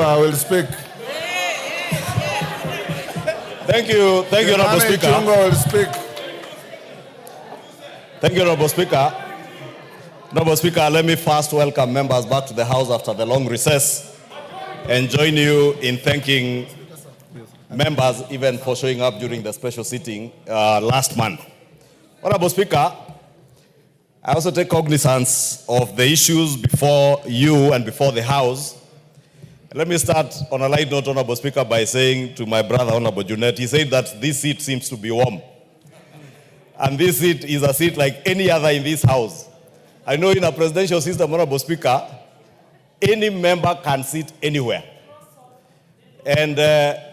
I will speak. Thank you, Honorable Speaker. Kimani Ichungwa will speak. Thank you, Honorable Speaker. Honorable Speaker, let me first welcome members back to the House after the long recess and join you in thanking members even for showing up during the special sitting last month. Honorable Speaker, I also take cognizance of the issues before you and before the House. Let me start on a light note, Honorable Speaker, by saying to my brother, Honorable Junet, he said that this seat seems to be warm. And this seat is a seat like any other in this House. I know in a presidential system, Honorable Speaker, any member can sit anywhere. And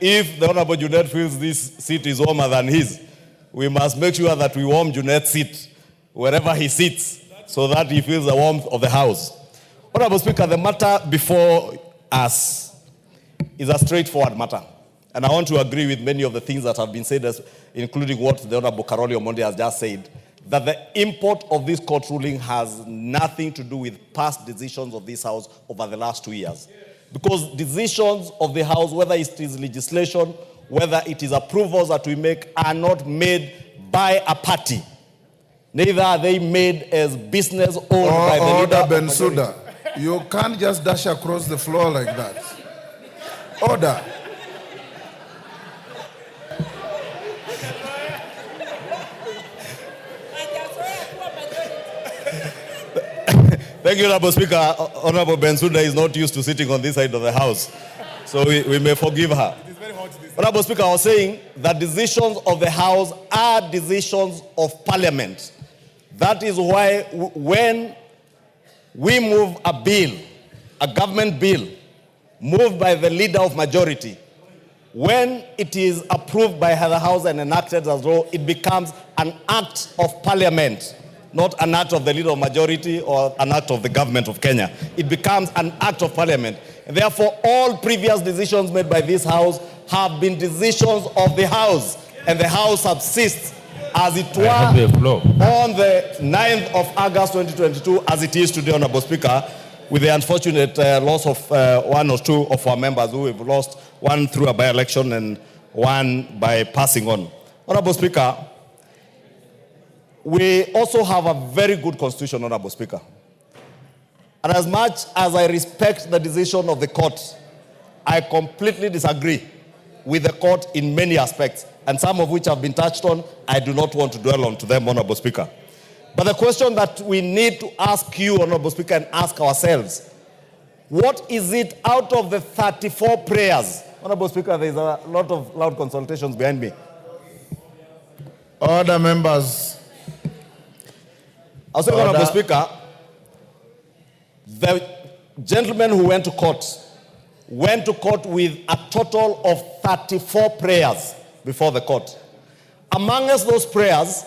if the Honorable Junet feels this seat is warmer than his, we must make sure that we warm Junet's seat wherever he sits so that he feels the warmth of the House. Honorable Speaker, the matter before us is a straightforward matter. And I want to agree with many of the things that have been said, including what the Honorable Karoli Omondi has just said, that the import of this court ruling has nothing to do with past decisions of this House over the last 2 years. Because decisions of the House, whether it is legislation, whether it is approvals that we make, are not made by a party. Neither are they made as business owned by the leader of the majority. You can't just dash across the floor like that. Order. Thank you, Honorable Speaker. Honorable Bensouda is not used to sitting on this side of the House, so we may forgive her. Honorable Speaker, I was saying that decisions of the House are decisions of Parliament. That is why when we move a bill, a government bill, moved by the leader of majority, when it is approved by the House and enacted as law, it becomes an act of Parliament, not an act of the leader of majority or an act of the government of Kenya. It becomes an act of Parliament. And therefore, all previous decisions made by this House have been decisions of the House, and the House subsists as it were on the 9th of August 2022, as it is today, Honorable Speaker, with the unfortunate loss of one or two of our members who have lost, one through a by-election and one by passing on. Honorable Speaker, we also have a very good constitution, Honorable Speaker. And as much as I respect the decision of the court, I completely disagree with the court in many aspects, and some of which have been touched on. I do not want to dwell on to them, Honorable Speaker. But the question that we need to ask you, Honorable Speaker, and ask ourselves, what is it out of the 34 prayers? Honorable Speaker, there is a lot of loud consultations behind me. Order, members. I was saying, Honorable Speaker, the gentleman who went to court with a total of 34 prayers before the court. Amongst those prayers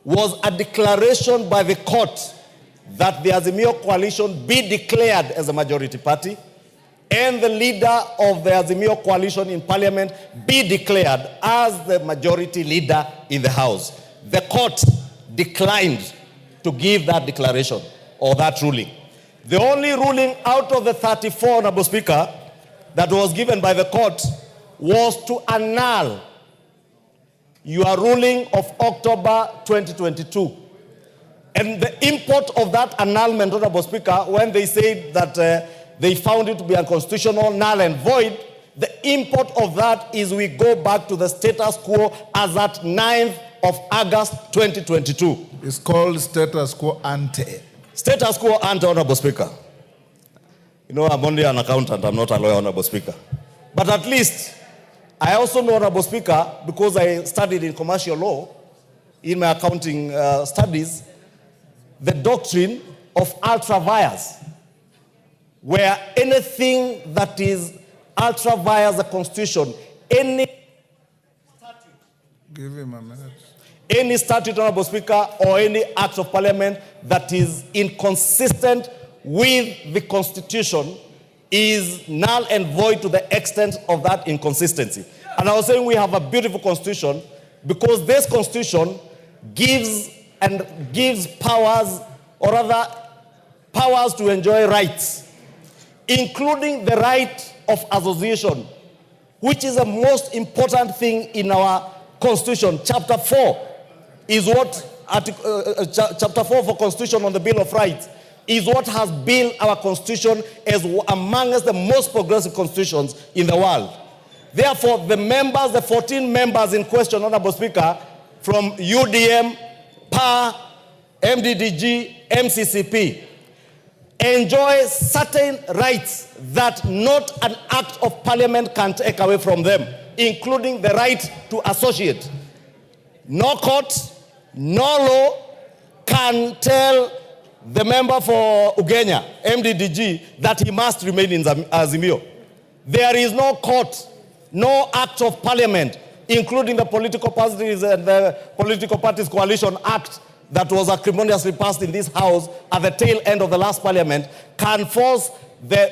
was a declaration by the court that the Azimio coalition be declared as a majority party and the leader of the Azimio coalition in Parliament be declared as the majority leader in the House. The court declined to give that declaration or that ruling. The only ruling out of the 34, Honorable Speaker, that was given by the court was to annul your ruling of October 2022. And the import of that annulment, Honorable Speaker, when they said that they found it to be unconstitutional, null and void, the import of that is we go back to the status quo as at 9th of August 2022. It's called status quo ante. Status quo ante, Honorable Speaker. You know, I'm only an accountant, I'm not a lawyer, Honorable Speaker. But at least, I also know, Honorable Speaker, because I studied in commercial law, in my accounting studies, the doctrine of ultra vires, where anything that is ultra vires the Constitution, any statute, give him a minute. Any statute, Honorable Speaker, or any act of Parliament that is inconsistent with the Constitution is null and void to the extent of that inconsistency. And I was saying we have a beautiful Constitution because this Constitution gives powers, or rather powers to enjoy rights. including the right of association, which is the most important thing in our Constitution. Chapter 4 is what, Chapter 4 for Constitution on the Bill of Rights is what has built our Constitution as amongst the most progressive constitutions in the world. Therefore, the members, the 14 members in question, Honorable Speaker, from UDM, PA, MDDG, MCCP, enjoy certain rights that not an act of parliament can take away from them, including the right to associate. No court, no law can tell the member for Ugenya, MDDG, that he must remain in Azimio. There is no court, no act of parliament, including the Political Parties and the Political Parties Coalition Act that was acrimoniously passed in this House at the tail end of the last parliament, can force the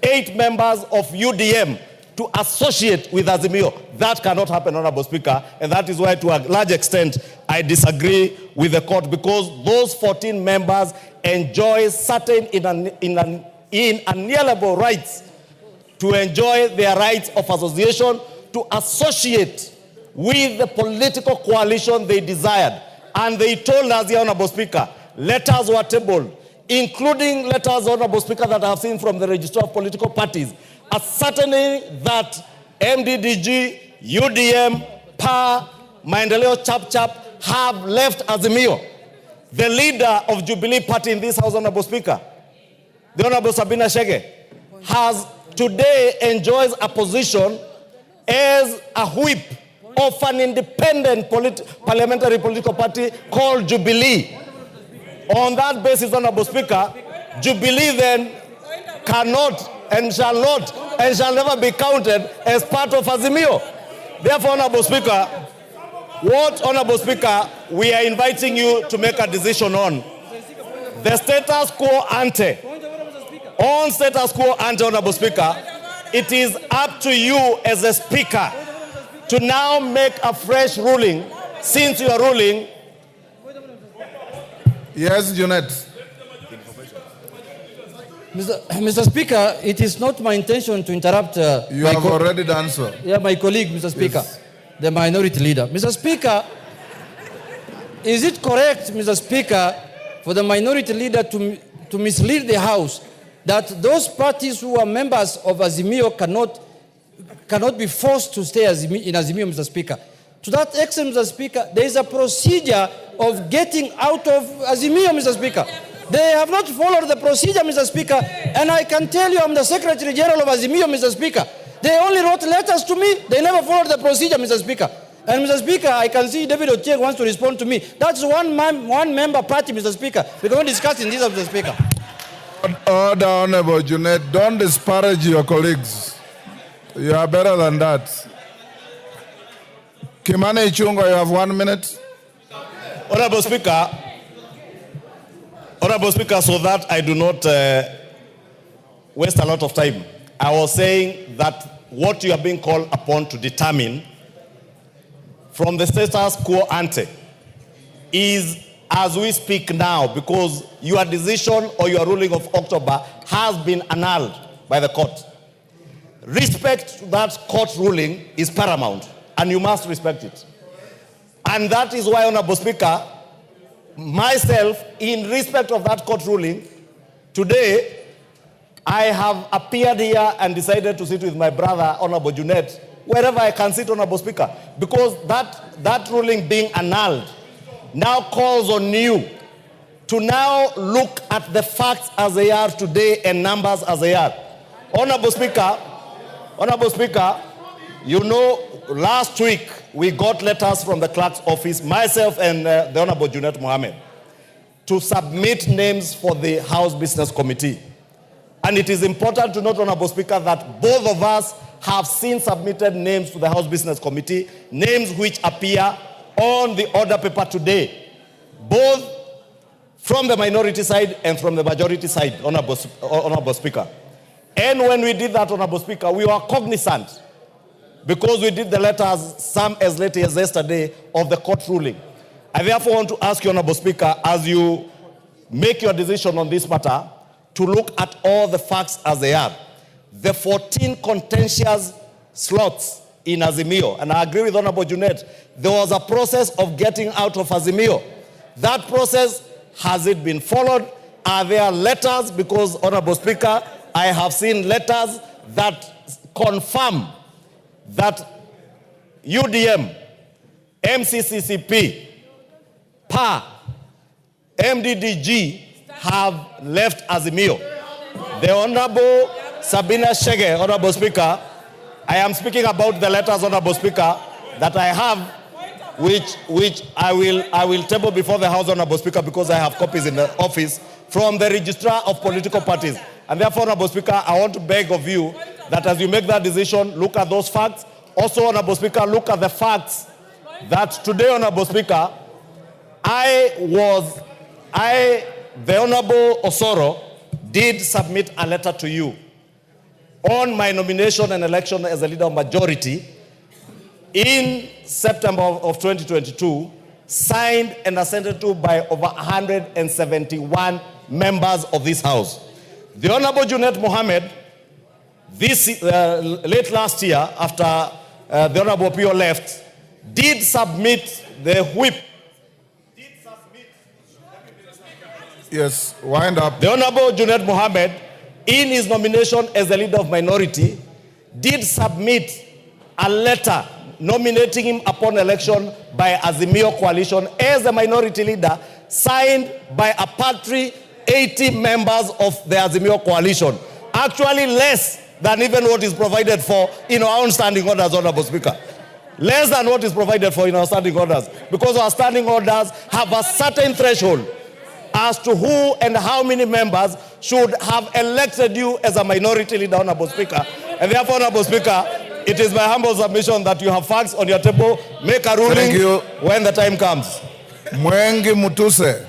8 members of UDM to associate with Azimio. That cannot happen, Honorable Speaker, and that is why, to a large extent, I disagree with the court, because those 14 members enjoy certain inalienable rights to enjoy their rights of association, to associate with the political coalition they desired. And they told us, Honorable Speaker, letters were tabled, including letters, Honorable Speaker, that I have seen from the Registrar of Political Parties, ascertaining that MDDG, UDM, PA, Maendeleo Chap have left Azimio. The leader of Jubilee Party in this House, Honorable Speaker, the Honorable Sabina Chege, has today enjoys a position as a whip of an independent parliamentary political party called Jubilee. On that basis, Honorable Speaker, Jubilee then cannot and shall not and shall never be counted as part of Azimio. Therefore, Honorable Speaker, Honorable Speaker, we are inviting you to make a decision on the status quo ante. On status quo ante, Honorable Speaker, it is up to you as a Speaker to now make a fresh ruling, since you are ruling. Yes, Junet. Mr. Speaker, it is not my intention to interrupt. You have already done so. Yeah, my colleague, Mr. Speaker, yes. The minority leader. Mr. Speaker, is it correct, Mr. Speaker, for the minority leader to mislead the House that those parties who are members of Azimio cannot be forced to stay in Azimio, Mr. Speaker? To that extent, Mr. Speaker, there is a procedure of getting out of Azimio, Mr. Speaker. They have not followed the procedure, Mr. Speaker, and I can tell you I'm the Secretary General of Azimio, Mr. Speaker. They only wrote letters to me. They never followed the procedure, Mr. Speaker. And Mr. Speaker, I can see David Ochieng wants to respond to me. That's one member party, Mr. Speaker. We're going to discuss in this, Mr. Speaker. Order, Honorable Junet. Don't disparage your colleagues. You are better than that. Kimani Ichungwa, you have 1 minute. Honorable Speaker, so that I do not waste a lot of time, I was saying that what you are being called upon to determine from the status quo ante is as we speak now, because your decision or your ruling of October has been annulled by the court. Respect to that court ruling is paramount, and you must respect it. And that is why, Honorable Speaker, myself, in respect of that court ruling, today, I have appeared here and decided to sit with my brother, Honorable Junet, wherever I can sit, Honorable Speaker, because that ruling being annulled now calls on you to now look at the facts as they are today and numbers as they are. Honorable Speaker, you know, last week we got letters from the clerk's office, myself and the Honorable Junet Mohamed, to submit names for the House Business Committee. And it is important to note, Honorable Speaker, that both of us have seen submitted names to the House Business Committee, names which appear on the order paper today, both from the minority side and from the majority side, Honorable Speaker. And when we did that, Honorable Speaker, we were cognizant, because we did the letters, some as late as yesterday, of the court ruling. I therefore want to ask you, Honorable Speaker, as you make your decision on this matter, to look at all the facts as they are. The 14 contentious slots in Azimio, and I agree with Honorable Junet, there was a process of getting out of Azimio. That process, has it been followed? Are there letters? Because, Honorable Speaker, I have seen letters that confirm that UDM, MCCCP, PA, MDDG have left Azimio. The Honorable Sabina Chege, Honorable Speaker, I am speaking about the letters, Honorable Speaker, that I have, which I will table before the House, Honorable Speaker, because I have copies in the office from the Registrar of Political Parties. And therefore, Honorable Speaker, I want to beg of you that as you make that decision, look at those facts. Also, Honorable Speaker, look at the facts that today, Honorable Speaker, the Honorable Osoro did submit a letter to you on my nomination and election as a leader of majority in September of 2022, signed and assented to by over 171 members of this House. The Honorable Junet Mohamed, late last year, after the Honorable Pio left, did submit the whip. Yes, wind up. The Honorable Junet Mohamed, in his nomination as the leader of minority, did submit a letter nominating him upon election by Azimio coalition as the minority leader, signed by a paltry 80 members of the Azimio coalition. Actually less than even what is provided for in our own standing orders, Honorable Speaker. Less than what is provided for in our standing orders. Because our standing orders have a certain threshold as to who and how many members should have elected you as a minority leader, Honorable Speaker. And therefore, Honorable Speaker, it is my humble submission that you have facts on your table. Make a ruling when the time comes. Mwengi Mutuse.